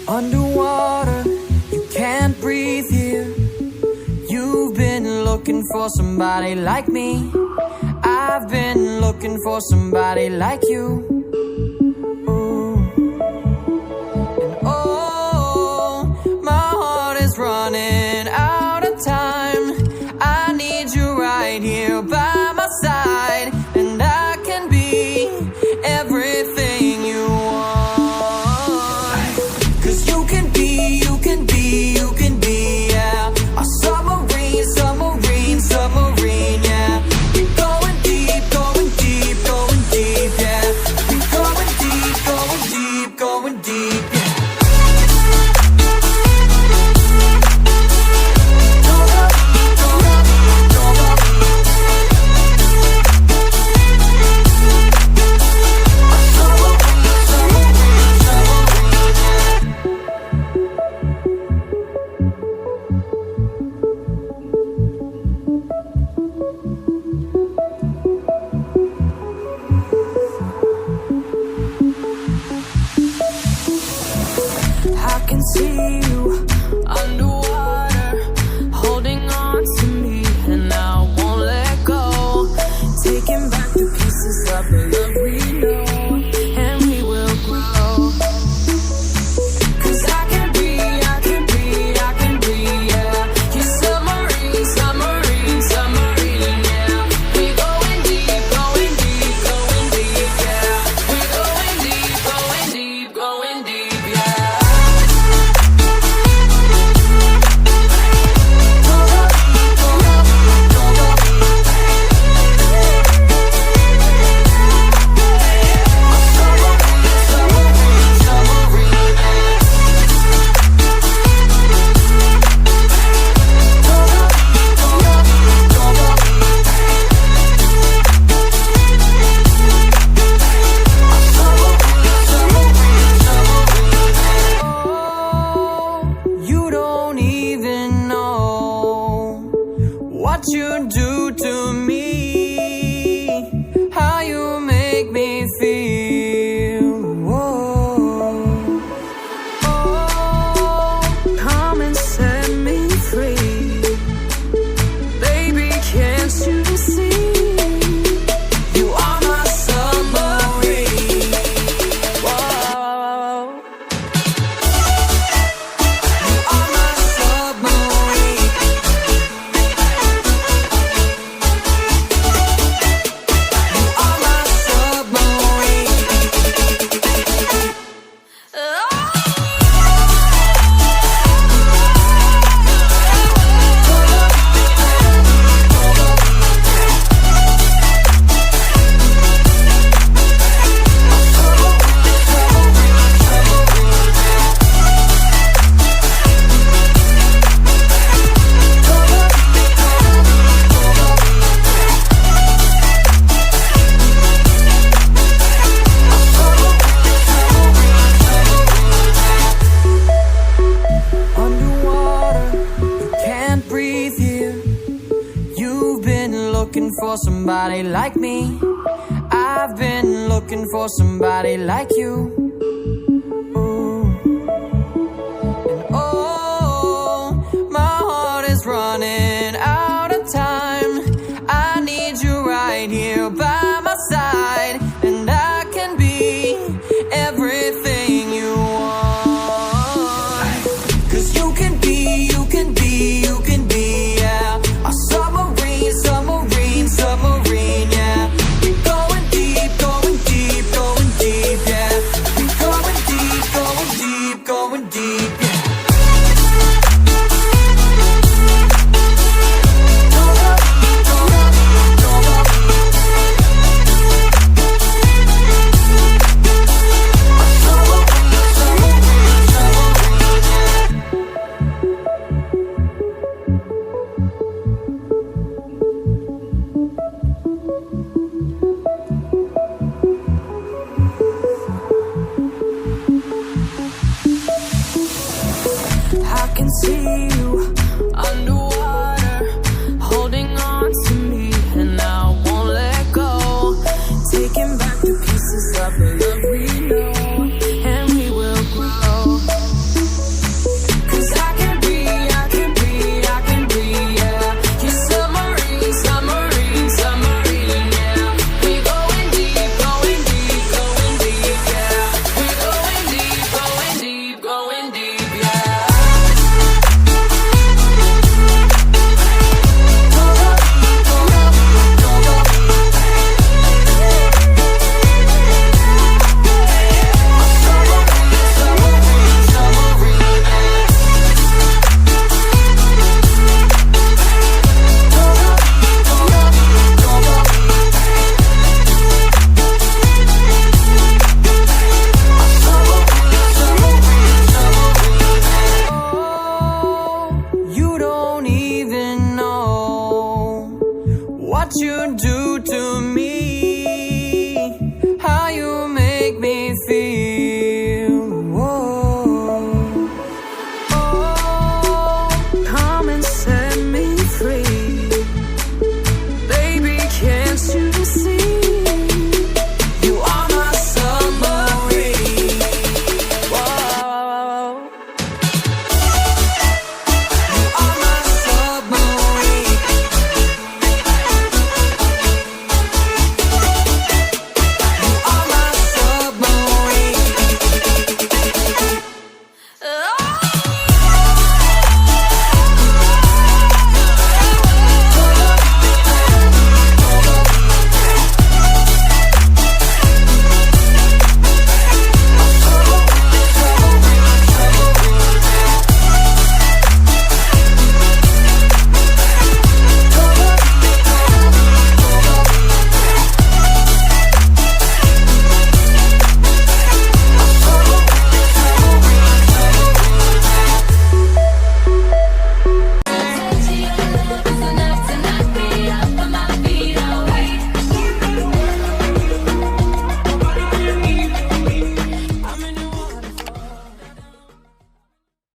Underwater, you can't breathe here. You've been looking for somebody like me. I've been looking for somebody like you. Ooh. And oh, my heart is running out of time. I need you right here by my side, and I can be everything you want. 'Cause you can be, you can be, you can be, yeah, a submarine, submarine, submarine, yeah. We're going deep, going deep, going deep, yeah. We're going deep, going deep, going deep, yeah. I can see you underwater, holding on to me, and I won't let go. Taking back the pieces of the love we know, and we will grow. 'Cause I can be, I can be, I can be, yeah. You're submarine, submarine, submarine, yeah. We're going deep, going deep, going deep, yeah. We're going deep, going deep, going deep, yeah. You don't even know what you do to me, how you make me feel. Whoa. Oh, come and set me free, baby, can't you see? You are my submarine. Whoa. You are my submarine. You are my submarine. Underwater, you can't breathe here. You've been looking for somebody like me. I've been looking for somebody like you. Ooh. And oh, my heart is running out of time. I need you right here by my side, and I can be everything you want. 'Cause you can be, you can be, you can be, yeah, a submarine, submarine, submarine, yeah. We're going deep, going deep, going deep, yeah. what you do to me.